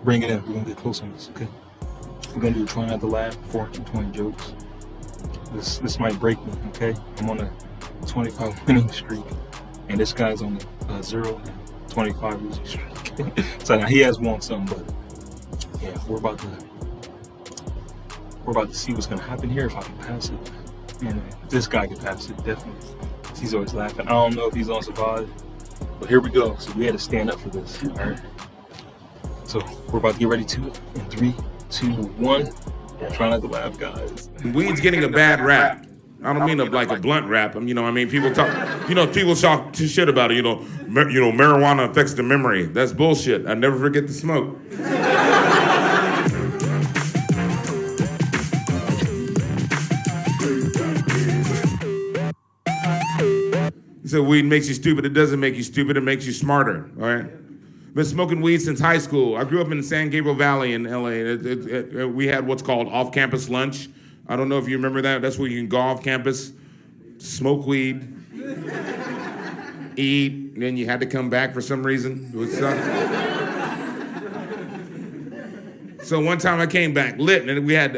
Bring it in. We're gonna get close on this, okay? We're gonna do try not to laugh, 420 jokes. This might break me, okay? I'm on a 25 winning streak, and this guy's on a 0-25 losing streak. So now he has won some, but yeah, we're about to see what's gonna happen here if I can pass it. And if this guy can pass it, definitely. He's always laughing. I don't know if he's gonna survive, but here we go. So we had to stand up for this, all right? So we're about to get ready to in 3, 2, 1. Try not to laugh, guys. Weed's getting a bad rap. I don't mean like a blunt rap. You know, I mean, people talk. You know, people talk shit about it. You know, marijuana affects the memory. That's bullshit. I never forget to smoke. He said weed makes you stupid. It doesn't make you stupid. It makes you smarter. All right. Been smoking weed since high school. I grew up in San Gabriel Valley in LA. We had what's called off-campus lunch. I don't know if you remember that. That's where you can go off campus, smoke weed, eat, and then you had to come back for some reason. It was, so one time I came back lit, and we had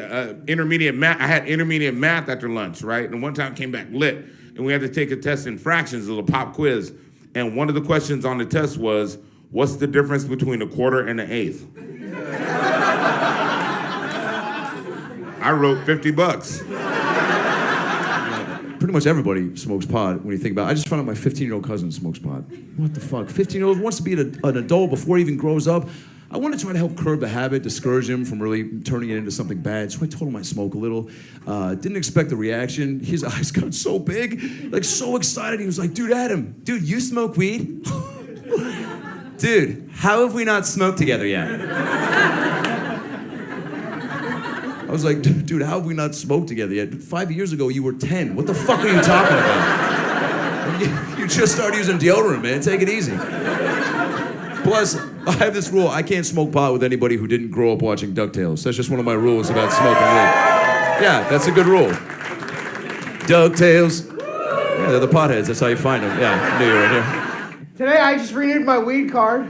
intermediate math. I had intermediate math after lunch, right? And one time I came back lit, and we had to take a test in fractions, a little pop quiz. And one of the questions on the test was, what's the difference between a quarter and an eighth? I wrote $50. Pretty much everybody smokes pot when you think about it. I just found out my 15-year-old cousin smokes pot. What the fuck? 15-year-old wants to be an adult before he even grows up. I want to try to help curb the habit, discourage him from really turning it into something bad. So I told him I smoke a little. Didn't expect the reaction. His eyes got so big, like so excited. He was like, dude, Adam, dude, you smoke weed? Dude, how have we not smoked together yet? I was like, dude, how have we not smoked together yet? 5 years ago, you were 10. What the fuck are you talking about? You just started using deodorant, man. Take it easy. Plus, I have this rule. I can't smoke pot with anybody who didn't grow up watching DuckTales. That's just one of my rules about smoking weed. Yeah, that's a good rule. DuckTales. Yeah, they're the potheads. That's how you find them. Yeah, I knew you were right here. Today, I just renewed my weed card.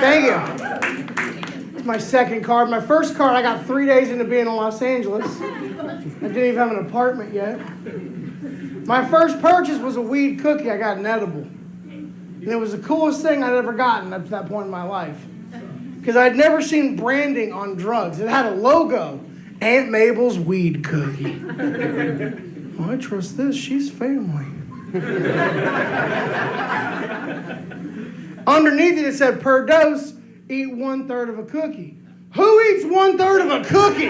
Thank you. My second card. My first card, I got 3 days into being in Los Angeles. I didn't even have an apartment yet. My first purchase was a weed cookie. I got an edible. And it was the coolest thing I'd ever gotten up to that point in my life. Because I'd never seen branding on drugs. It had a logo. Aunt Mabel's weed cookie. Oh, I trust this. She's family. Underneath it said, per dose, eat 1/3 of a cookie. Who eats 1/3 of a cookie?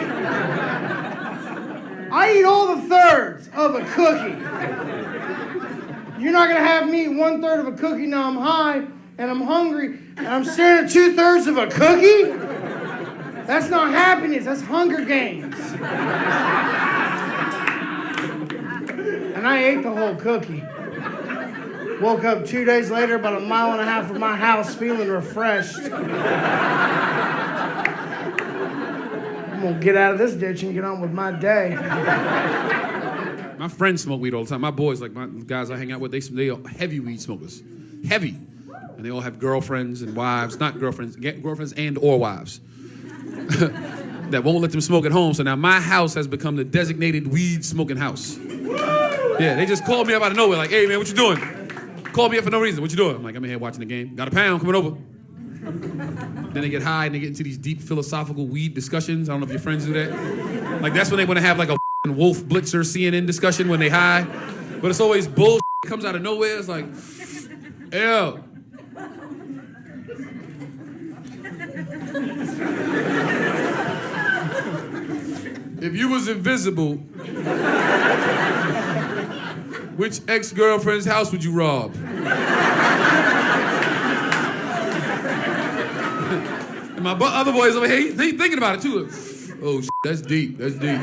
I eat all the thirds of a cookie. You're not gonna have me eat 1/3 of a cookie. Now I'm high and I'm hungry and I'm staring at 2/3 of a cookie? That's not happiness, that's Hunger Games. And I ate the whole cookie. Woke up 2 days later, about 1.5 miles from my house, feeling refreshed. I'm gonna get out of this ditch and get on with my day. My friends smoke weed all the time. My boys, like my guys I hang out with, they are heavy weed smokers. Heavy. And they all have girlfriends and wives, not girlfriends, girlfriends and or wives. That won't let them smoke at home. So now my house has become the designated weed smoking house. Yeah, they just called me up out of nowhere, like, hey man, what you doing? Called me up for no reason. What you doing? I'm like, I'm in here watching the game. Got a pound coming over. Then they get high and they get into these deep philosophical weed discussions. I don't know if your friends do that. Like that's when they want to have like a Wolf Blitzer CNN discussion when they high. But it's always bullshit. It comes out of nowhere. It's like, ew. If you was invisible, which ex-girlfriend's house would you rob? And my other boys over here, they thinking about it too. Oh, that's deep, that's deep.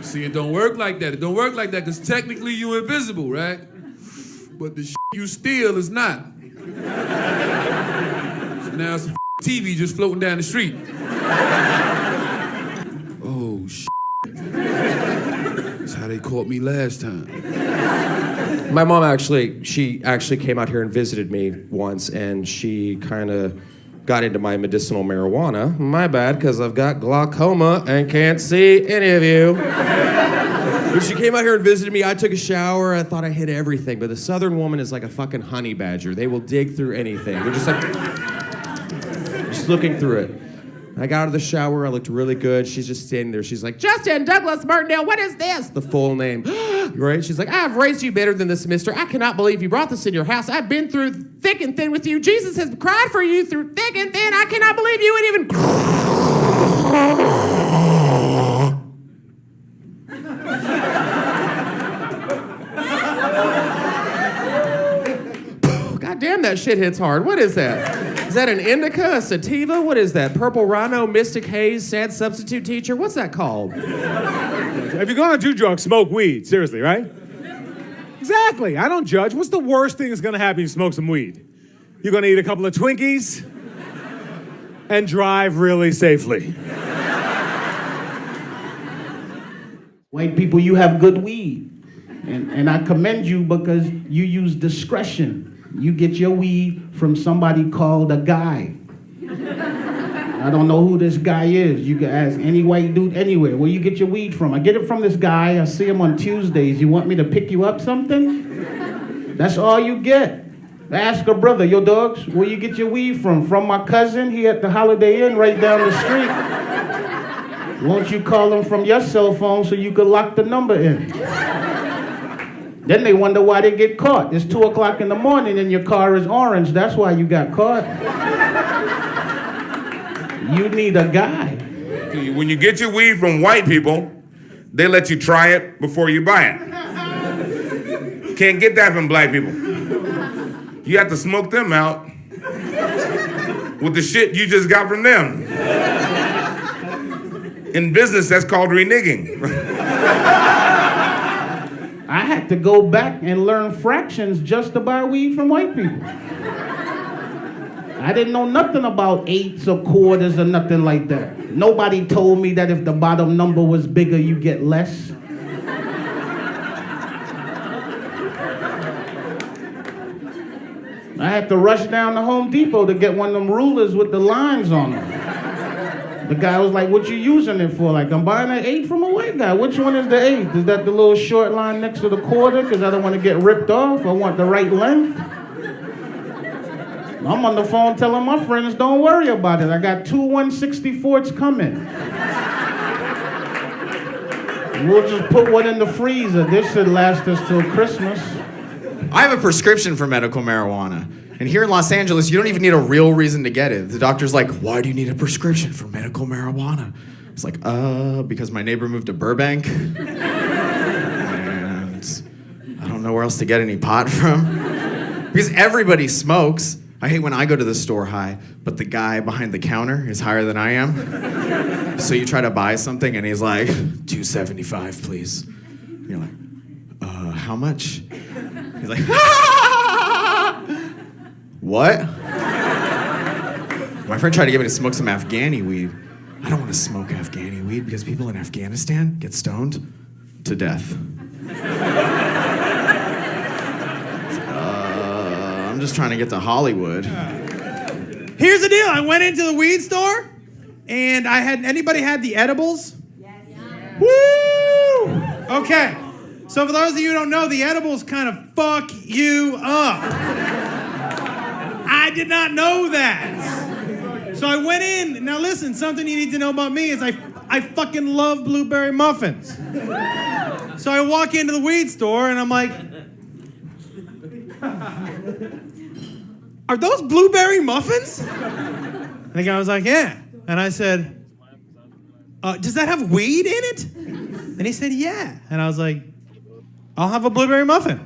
See, it don't work like that. It don't work like that because technically you invisible, right? But the you steal is not. So now it's a TV just floating down the street. Oh, that's how they caught me last time. My mom she actually came out here and visited me once, and she kind of got into my medicinal marijuana. My bad, because I've got glaucoma and can't see any of you. When she came out here and visited me, I took a shower. I thought I hit everything, but the Southern woman is like a fucking honey badger. They will dig through anything. They're just like, just looking through it. I got out of the shower, I looked really good. She's just standing there. She's like, Justin Douglas Martindale, what is this? The full name. Right? She's like, I've raised you better than this, mister. I cannot believe you brought this in your house. I've been through thick and thin with you. Jesus has cried for you through thick and thin. I cannot believe you would even... God damn, that shit hits hard. What is that? Is that an indica, a sativa? What is that? Purple Rhino, Mystic Haze, Sad Substitute Teacher? What's that called? If you're gonna do drugs, smoke weed. Seriously, right? Exactly. I don't judge. What's the worst thing that's gonna happen if you smoke some weed? You're gonna eat a couple of Twinkies and drive really safely. White people, you have good weed. And I commend you because you use discretion. You get your weed from somebody called a guy. I don't know who this guy is. You can ask any white dude anywhere. Where you get your weed from? I get it from this guy. I see him on Tuesdays. You want me to pick you up something? That's all you get. Ask a brother, yo dogs, where you get your weed from? From my cousin. He at the Holiday Inn right down the street. Won't you call him from your cell phone so you could lock the number in? Then they wonder why they get caught. It's 2 o'clock in the morning and your car is orange. That's why you got caught. You need a guy. When you get your weed from white people, they let you try it before you buy it. Can't get that from black people. You have to smoke them out with the shit you just got from them. In business, that's called reneging. I had to go back and learn fractions just to buy weed from white people. I didn't know nothing about eighths or quarters or nothing like that. Nobody told me that if the bottom number was bigger, you get less. I had to rush down to Home Depot to get one of them rulers with the lines on them. The guy was like, what you using it for? Like, I'm buying an eighth from a white guy. Which one is the eighth? Is that the little short line next to the quarter? Because I don't want to get ripped off. I want the right length. I'm on the phone telling my friends, don't worry about it. I got 2 1/64s coming. We'll just put one in the freezer. This should last us till Christmas. I have a prescription for medical marijuana. And here in Los Angeles, you don't even need a real reason to get it. The doctor's like, why do you need a prescription for medical marijuana? It's like, because my neighbor moved to Burbank. And I don't know where else to get any pot from. Because everybody smokes. I hate when I go to the store high, but the guy behind the counter is higher than I am. So you try to buy something and he's like, $2.75, please. And you're like, how much? He's like, what? My friend tried to get me to smoke some Afghani weed. I don't want to smoke Afghani weed because people in Afghanistan get stoned to death. I'm just trying to get to Hollywood. Here's the deal. I went into the weed store and anybody had the edibles? Yes. Woo! Okay. So for those of you who don't know, the edibles kind of fuck you up. I did not know that. So I went in. Now listen, something you need to know about me is I fucking love blueberry muffins. So I walk into the weed store and I'm like, are those blueberry muffins? And the guy was like, yeah. And I said, does that have weed in it? And he said, yeah. And I was like, I'll have a blueberry muffin.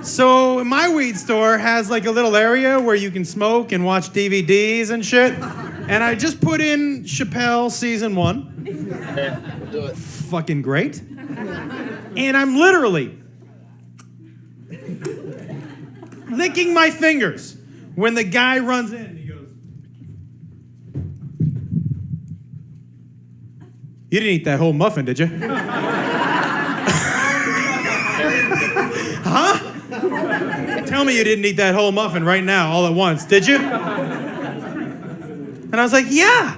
So my weed store has like a little area where you can smoke and watch DVDs and shit. And I just put in Chappelle season 1. We'll do it. Fucking great. And I'm literally licking my fingers when the guy runs in and he goes, you didn't eat that whole muffin, did you? huh? Tell me you didn't eat that whole muffin right now, all at once, did you? And I was like, yeah.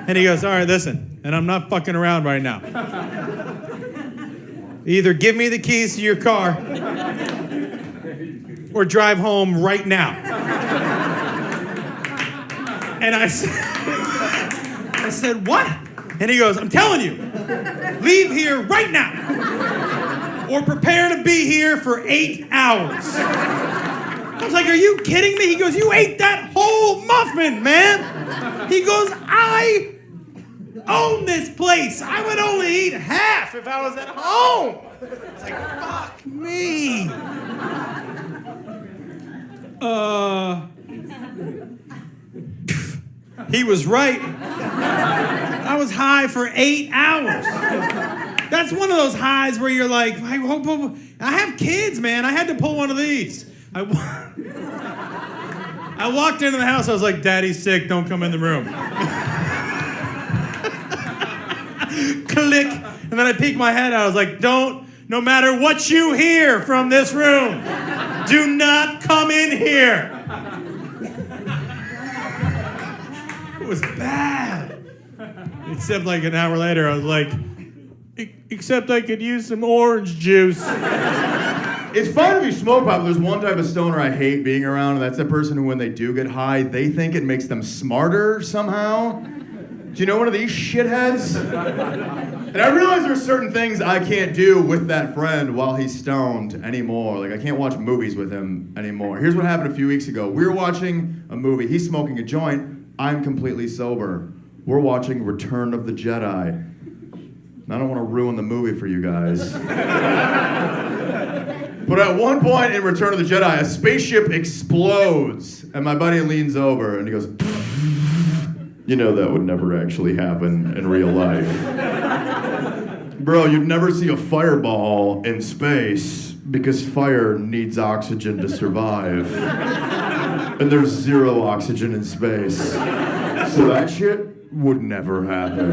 And he goes, all right, listen, and I'm not fucking around right now. Either give me the keys to your car or drive home right now. And I said, what? And he goes, I'm telling you, leave here right now or prepare to be here for 8 hours. I was like, are you kidding me? He goes, you ate that whole muffin, man. He goes, I own this place. I would only eat half if I was at home. It's like, fuck me. He was right. I was high for 8 hours. That's one of those highs where you're like, I have kids, man. I had to pull one of these. I walked into the house. I was like, Daddy's sick. Don't come in the room. Click. And then I peeked my head out. I was like, no matter what you hear from this room, do not come in here. It was bad. Except like an hour later, I was like, except I could use some orange juice. It's fine if you smoke pot, but there's one type of stoner I hate being around, and that's that person who, when they do get high, they think it makes them smarter somehow. Do you know one of these shitheads? And I realize there's certain things I can't do with that friend while he's stoned anymore. Like, I can't watch movies with him anymore. Here's what happened a few weeks ago. We were watching a movie. He's smoking a joint. I'm completely sober. We're watching Return of the Jedi. And I don't want to ruin the movie for you guys. But at one point in Return of the Jedi, a spaceship explodes. And my buddy leans over and he goes, you know that would never actually happen in real life. Bro, you'd never see a fireball in space because fire needs oxygen to survive. And there's 0 oxygen in space. So that shit would never happen.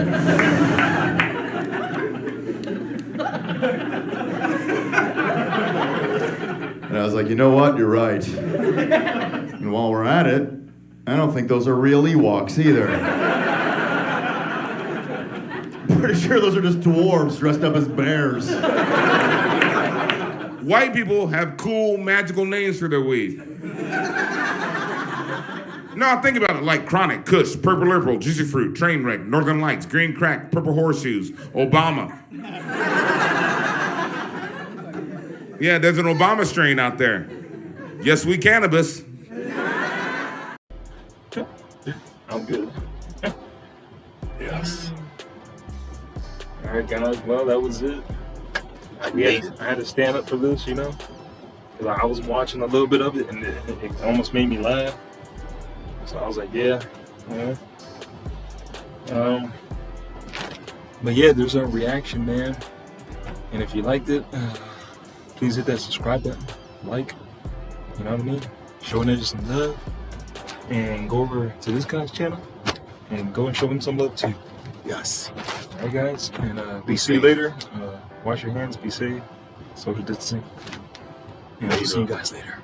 And I was like, you know what? You're right. And while we're at it, I don't think those are real Ewoks either. Pretty sure those are just dwarves dressed up as bears. White people have cool, magical names for their weed. No, think about it, like Chronic, Kush, Purple Liberal, Juicy Fruit, Trainwreck, Northern Lights, Green Crack, Purple Horseshoes, Obama. Yeah, there's an Obama strain out there. Yes, we cannabis. I'm good. Yes. All right, guys. Well, that was it. I had to stand up for this, you know, because I was watching a little bit of it, and it almost made me laugh. So I was like, yeah. But yeah, there's a reaction, man. And if you liked it, please hit that subscribe button, like, you know what I mean? Show Enyer some love. And go over to this guy's channel and go and show him some love too. Yes. Alright guys, and we'll see you later. Wash your hands, be safe, social distancing, and we'll see you guys later.